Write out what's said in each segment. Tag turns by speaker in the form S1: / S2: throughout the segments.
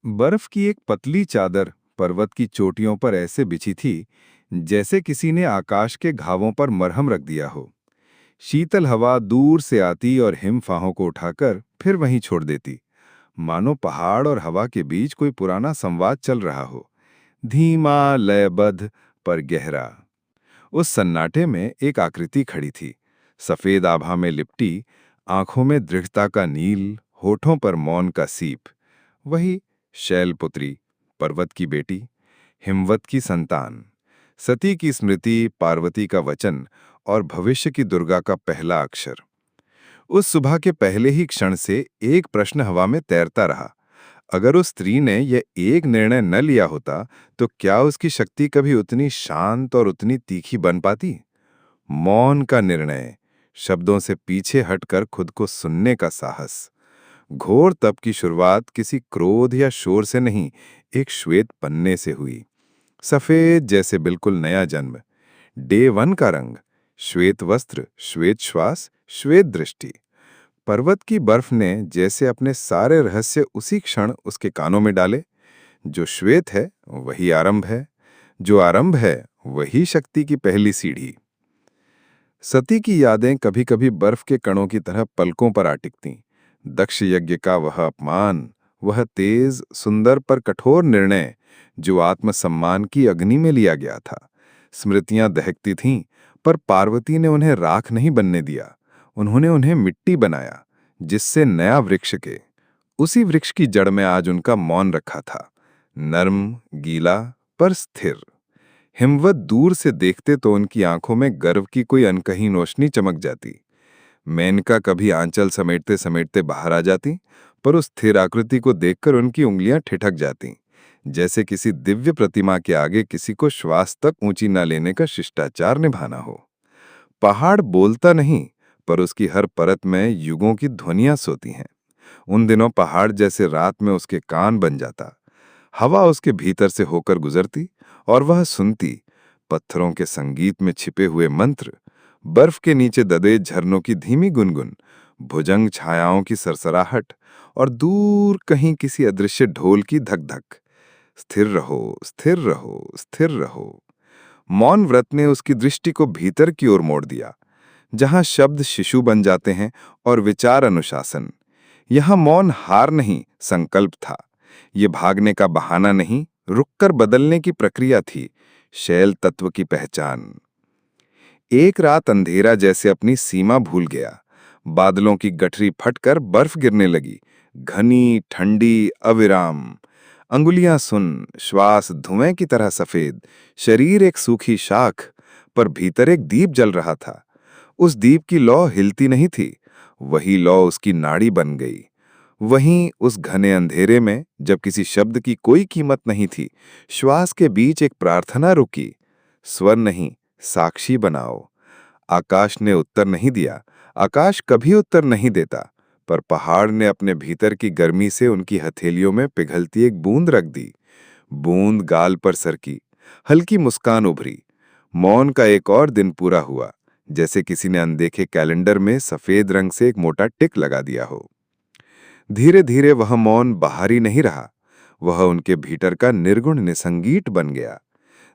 S1: बर्फ की एक पतली चादर पर्वत की चोटियों पर ऐसे बिछी थी जैसे किसी ने आकाश के घावों पर मरहम रख दिया हो। शीतल हवा दूर से आती और हिमफाहों को उठाकर फिर वहीं छोड़ देती, मानो पहाड़ और हवा के बीच कोई पुराना संवाद चल रहा हो, धीमा, लयबद्ध पर गहरा। उस सन्नाटे में एक आकृति खड़ी थी, सफेद आभा में लिपटी, आंखों में दृढ़ता का नील, होठों पर मौन का सीप। वही शैलपुत्री, पर्वत की बेटी, हिमवत की संतान, सती की स्मृति, पार्वती का वचन और भविष्य की दुर्गा का पहला अक्षर। उस सुबह के पहले ही क्षण से एक प्रश्न हवा में तैरता रहा। अगर उस स्त्री ने यह एक निर्णय न लिया होता तो क्या उसकी शक्ति कभी उतनी शांत और उतनी तीखी बन पाती? मौन का निर्णय, शब्दों से पीछे हटकर खुद को सुनने का साहस। घोर तप की शुरुआत किसी क्रोध या शोर से नहीं, एक श्वेत पन्ने से हुई, सफेद जैसे बिल्कुल नया जन्म। डे वन का रंग, श्वेत वस्त्र, श्वेत श्वास, श्वेत दृष्टि। पर्वत की बर्फ ने जैसे अपने सारे रहस्य उसी क्षण उसके कानों में डाले। जो श्वेत है वही आरंभ है, जो आरंभ है वही शक्ति की पहली सीढ़ी। सती की यादें कभी कभी बर्फ के कणों की तरह पलकों पर आ टिकतीं। दक्ष यज्ञ का वह अपमान, वह तेज सुंदर पर कठोर निर्णय जो आत्मसम्मान की अग्नि में लिया गया था। स्मृतियां दहकती थीं, पर पार्वती ने उन्हें राख नहीं बनने दिया। उन्होंने उन्हें मिट्टी बनाया, जिससे नया वृक्ष के। उसी वृक्ष की जड़ में आज उनका मौन रखा था, नर्म, गीला पर स्थिर। हिमवत दूर से देखते तो उनकी आंखों में गर्व की कोई अनकही रोशनी चमक जाती। मेनका कभी आंचल समेटते समेटते बाहर आ जाती, पर उस स्थिर आकृति को देखकर उनकी उंगलियां ठिठक जातीं, जैसे किसी दिव्य प्रतिमा के आगे किसी को श्वास तक ऊंची न लेने का शिष्टाचार निभाना हो। पहाड़ बोलता नहीं, पर उसकी हर परत में युगों की ध्वनियां सोती हैं। उन दिनों पहाड़ जैसे रात में उसके कान बन जाता। हवा उसके भीतर से होकर गुजरती और वह सुनती, पत्थरों के संगीत में छिपे हुए मंत्र, बर्फ के नीचे दबे झरनों की धीमी गुनगुन, भुजंग छायाओं की सरसराहट और दूर कहीं किसी अदृश्य ढोल की धक-धक। स्थिर रहो, स्थिर रहो, स्थिर रहो। मौन व्रत ने उसकी दृष्टि को भीतर की ओर मोड़ दिया, जहां शब्द शिशु बन जाते हैं और विचार अनुशासन। यहां मौन हार नहीं, संकल्प था। ये भागने का बहाना नहीं, रुककर बदलने की प्रक्रिया थी, शैल तत्व की पहचान। एक रात अंधेरा जैसे अपनी सीमा भूल गया। बादलों की गठरी फटकर बर्फ गिरने लगी, घनी, ठंडी, अविराम। अंगुलियां सुन, श्वास धुएं की तरह सफेद, शरीर एक सूखी शाख, पर भीतर एक दीप जल रहा था। उस दीप की लौ हिलती नहीं थी, वही लौ उसकी नाड़ी बन गई। वहीं उस घने अंधेरे में, जब किसी शब्द की कोई कीमत नहीं थी, श्वास के बीच एक प्रार्थना रुकी, स्वर नहीं, साक्षी बनाओ। आकाश ने उत्तर नहीं दिया, आकाश कभी उत्तर नहीं देता, पर पहाड़ ने अपने भीतर की गर्मी से उनकी हथेलियों में पिघलती एक बूंद रख दी। बूंद गाल पर सरकी, हल्की मुस्कान उभरी। मौन का एक और दिन पूरा हुआ, जैसे किसी ने अनदेखे कैलेंडर में सफेद रंग से एक मोटा टिक लगा दिया हो। धीरे धीरे वह मौन बाहरी नहीं रहा, वह उनके भीतर का निर्गुण निसंगीत बन गया।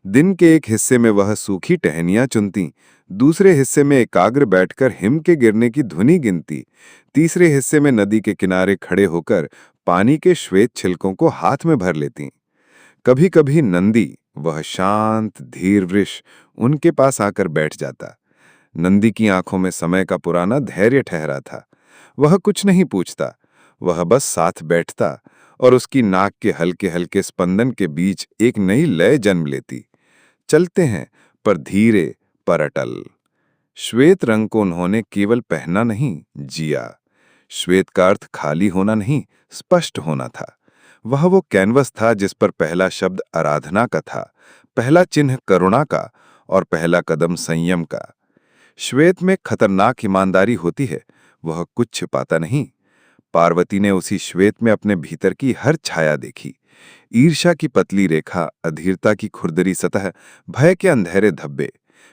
S1: दिन के एक हिस्से में वह सूखी टहनियां चुनती, दूसरे हिस्से में एकाग्र बैठकर हिम के गिरने की ध्वनि गिनती, तीसरे हिस्से में नदी के किनारे खड़े होकर पानी के श्वेत छिलकों को हाथ में भर लेती। कभी कभी नंदी, वह शांत धीर वृक्ष, उनके पास आकर बैठ जाता। नंदी की आंखों में समय का पुराना धैर्य ठहरा था। वह कुछ नहीं पूछता, वह बस साथ बैठता, और उसकी नाक के हल्के हल्के स्पंदन के बीच एक नई लय जन्म लेती। चलते हैं, पर धीरे, पर अटल। श्वेत रंग को उन्होंने केवल पहना नहीं, जिया। श्वेत का अर्थ खाली होना नहीं, स्पष्ट होना था। वह वो कैनवस था जिस पर पहला शब्द आराधना का था, पहला चिन्ह करुणा का और पहला कदम संयम का। श्वेत में खतरनाक ईमानदारी होती है, वह कुछ छिपाता नहीं। पार्वती ने उसी श्वेत में अपने भीतर की हर छाया देखी, ईर्ष्या की पतली रेखा, अधीरता की खुरदरी सतह, भय के अंधेरे धब्बे।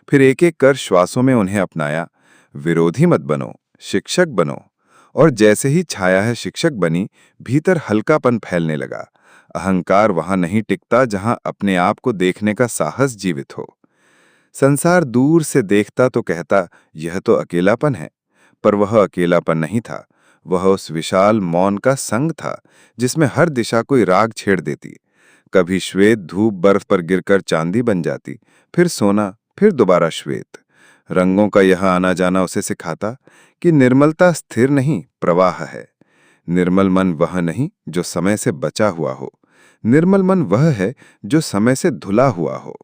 S1: फिर एक एक कर श्वासों में उन्हें अपनाया। विरोधी मत बनो, शिक्षक बनो। और जैसे ही छाया है शिक्षक बनी, भीतर हल्कापन फैलने लगा। अहंकार वहां नहीं टिकता जहां अपने आप को देखने का साहस जीवित हो। संसार दूर से देखता तो कहता, यह तो अकेलापन है। पर वह अकेलापन नहीं था, वह उस विशाल मौन का संग था, जिसमें हर दिशा कोई राग छेड़ देती। कभी श्वेत धूप बर्फ पर गिरकर चांदी बन जाती, फिर सोना, फिर दोबारा श्वेत। रंगों का यह आना जाना उसे सिखाता कि निर्मलता स्थिर नहीं, प्रवाह है। निर्मल मन वह नहीं जो समय से बचा हुआ हो, निर्मल मन वह है जो समय से धुला हुआ हो।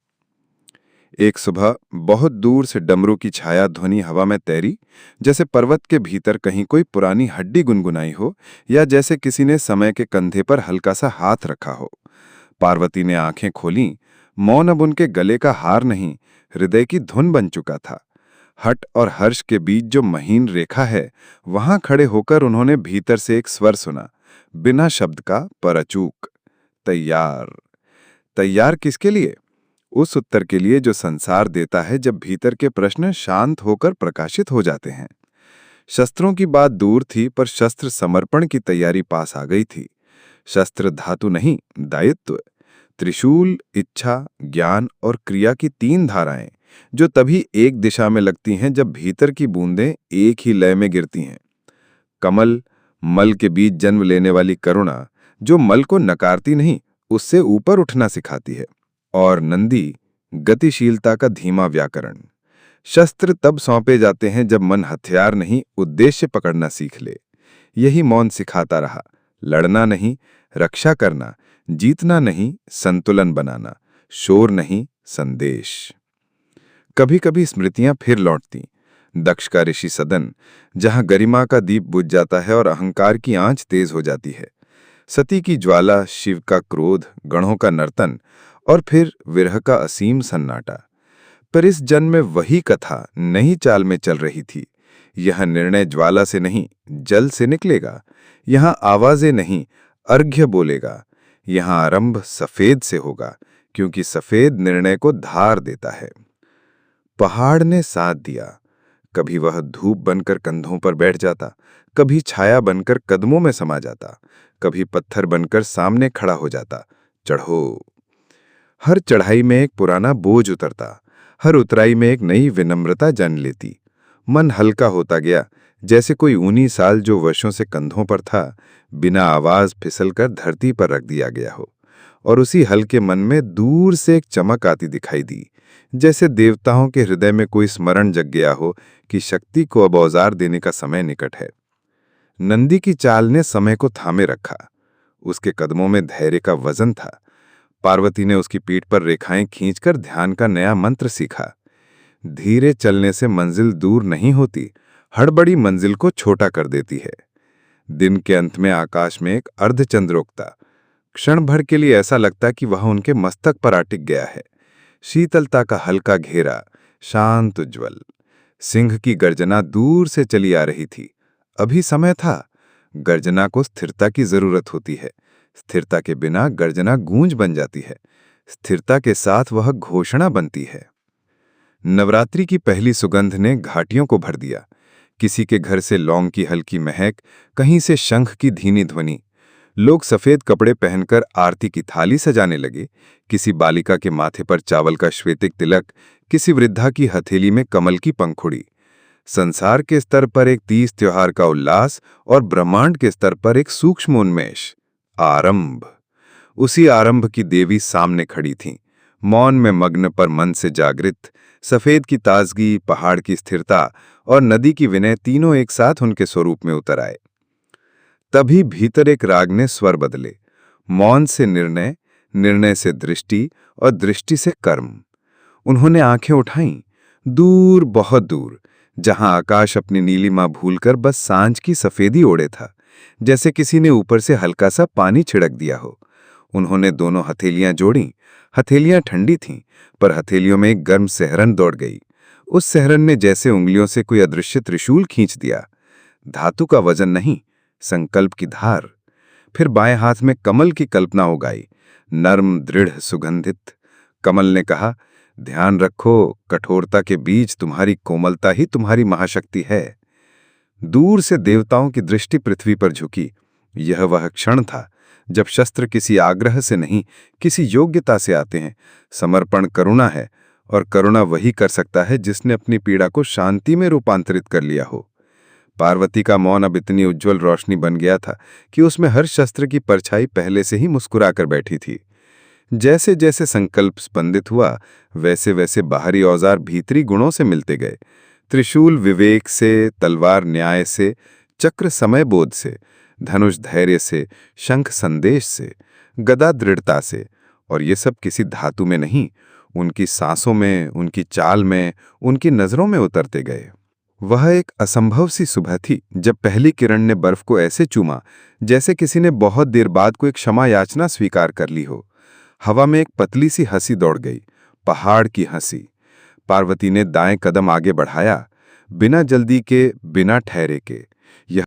S1: एक सुबह बहुत दूर से डमरू की छाया ध्वनि हवा में तैरी, जैसे पर्वत के भीतर कहीं कोई पुरानी हड्डी गुनगुनाई हो, या जैसे किसी ने समय के कंधे पर हल्का सा हाथ रखा हो। पार्वती ने आंखें खोलीं। मौन अब उनके गले का हार नहीं, हृदय की धुन बन चुका था। हट और हर्ष के बीच जो महीन रेखा है, वहां खड़े होकर उन्होंने भीतर से एक स्वर सुना, बिना शब्द का पर अचूक, तैयार। तैयार किसके लिए? उस उत्तर के लिए जो संसार देता है जब भीतर के प्रश्न शांत होकर प्रकाशित हो जाते हैं। शस्त्रों की बात दूर थी, पर शस्त्र समर्पण की तैयारी पास आ गई थी। शस्त्र धातु नहीं, दायित्व। त्रिशूल, इच्छा, ज्ञान और क्रिया की तीन धाराएं, जो तभी एक दिशा में लगती हैं जब भीतर की बूंदें एक ही लय में गिरती हैं। कमल, मल के बीच जन्म लेने वाली करुणा, जो मल को नकारती नहीं, उससे ऊपर उठना सिखाती है। और नंदी, गतिशीलता का धीमा व्याकरण। शस्त्र तब सौंपे जाते हैं जब मन हथियार नहीं, उद्देश्य पकड़ना सीख ले। यही मौन सिखाता रहा, लड़ना नहीं, रक्षा करना, जीतना नहीं, संतुलन बनाना, शोर नहीं, संदेश। कभी कभी स्मृतियां फिर लौटती। दक्ष का ऋषि सदन, जहां गरिमा का दीप बुझ जाता है और अहंकार की आंच तेज हो जाती है। सती की ज्वाला, शिव का क्रोध, गणों का नर्तन, और फिर विरह का असीम सन्नाटा। पर इस जन्म में वही कथा नई चाल में चल रही थी। यह निर्णय ज्वाला से नहीं, जल से निकलेगा। यहां आवाजें नहीं, अर्घ्य बोलेगा। यहां आरंभ सफेद से होगा, क्योंकि सफेद निर्णय को धार देता है। पहाड़ ने साथ दिया। कभी वह धूप बनकर कंधों पर बैठ जाता, कभी छाया बनकर कदमों में समा जाता, कभी पत्थर बनकर सामने खड़ा हो जाता। चढ़ो। हर चढ़ाई में एक पुराना बोझ उतरता, हर उतराई में एक नई विनम्रता जन्म लेती। मन हल्का होता गया, जैसे कोई ऊनी साल जो वर्षों से कंधों पर था, बिना आवाज फिसलकर धरती पर रख दिया गया हो। और उसी हल्के मन में दूर से एक चमक आती दिखाई दी, जैसे देवताओं के हृदय में कोई स्मरण जग गया हो कि शक्ति को अब औजार देने का समय निकट है। नंदी की चाल ने समय को थामे रखा। उसके कदमों में धैर्य का वजन था। पार्वती ने उसकी पीठ पर रेखाएं खींचकर ध्यान का नया मंत्र सीखा। धीरे चलने से मंजिल दूर नहीं होती, हड़बड़ी मंजिल को छोटा कर देती है। दिन के अंत में आकाश में एक अर्धचंद्र उगता। क्षण भर के लिए ऐसा लगता कि वह उनके मस्तक पर अटिक गया है। शीतलता का हल्का घेरा, शांत उज्ज्वल। सिंह की गर्जना दूर से चली आ रही थी। अभी समय था। गर्जना को स्थिरता की जरूरत होती है। स्थिरता के बिना गर्जना गूंज बन जाती है। स्थिरता के साथ वह घोषणा बनती है। नवरात्रि की पहली सुगंध ने घाटियों को भर दिया। किसी के घर से लौंग की हल्की महक, कहीं से शंख की धीमी ध्वनि। लोग सफेद कपड़े पहनकर आरती की थाली सजाने लगे। किसी बालिका के माथे पर चावल का श्वेतिक तिलक, किसी वृद्धा की हथेली में कमल की पंखुड़ी। संसार के स्तर पर एक तीज त्योहार का उल्लास और ब्रह्मांड के स्तर पर एक सूक्ष्म उन्मेष। आरंभ। उसी आरंभ की देवी सामने खड़ी थीं, मौन में मग्न पर मन से जागृत। सफेद की ताजगी, पहाड़ की स्थिरता और नदी की विनय तीनों एक साथ उनके स्वरूप में उतर आए। तभी भीतर एक राग ने स्वर बदले। मौन से निर्णय, निर्णय से दृष्टि और दृष्टि से कर्म। उन्होंने आंखें उठाईं, दूर, बहुत दूर, जहां आकाश अपनी नीलिमा भूलकर बस सांझ की सफेदी ओढ़े था, जैसे किसी ने ऊपर से हल्का सा पानी छिड़क दिया हो। उन्होंने दोनों हथेलियां जोड़ीं। हथेलियां ठंडी थीं, पर हथेलियों में एक गर्म सहरन दौड़ गई। उस सहरन ने जैसे उंगलियों से कोई अदृश्य त्रिशूल खींच दिया। धातु का वजन नहीं, संकल्प की धार। फिर बाएं हाथ में कमल की कल्पना उगाई, नर्म, दृढ़, सुगंधित। कमल ने कहा, ध्यान रखो, कठोरता के बीच तुम्हारी कोमलता ही तुम्हारी महाशक्ति है। दूर से देवताओं की दृष्टि पृथ्वी पर झुकी। यह वह क्षण था जब शस्त्र किसी आग्रह से नहीं, किसी योग्यता से आते हैं। समर्पण करुणा है, और करुणा वही कर सकता है जिसने अपनी पीड़ा को शांति में रूपांतरित कर लिया हो। पार्वती का मौन अब इतनी उज्ज्वल रोशनी बन गया था कि उसमें हर शस्त्र की परछाई पहले से ही मुस्कुराकर बैठी थी। जैसे जैसे संकल्प स्पंदित हुआ, वैसे वैसे बाहरी औजार भीतरी गुणों से मिलते गए। त्रिशूल विवेक से, तलवार न्याय से, चक्र समय बोध से, धनुष धैर्य से, शंख संदेश से, गदा दृढ़ता से। और ये सब किसी धातु में नहीं, उनकी सांसों में, उनकी चाल में, उनकी नजरों में उतरते गए। वह एक असंभव सी सुबह थी जब पहली किरण ने बर्फ को ऐसे चूमा जैसे किसी ने बहुत देर बाद कोई क्षमा याचना स्वीकार कर ली हो। हवा में एक पतली सी हंसी दौड़ गई, पहाड़ की हंसी। पार्वती ने दाएं कदम आगे बढ़ाया, बिना जल्दी के, बिना ठहरे के। यह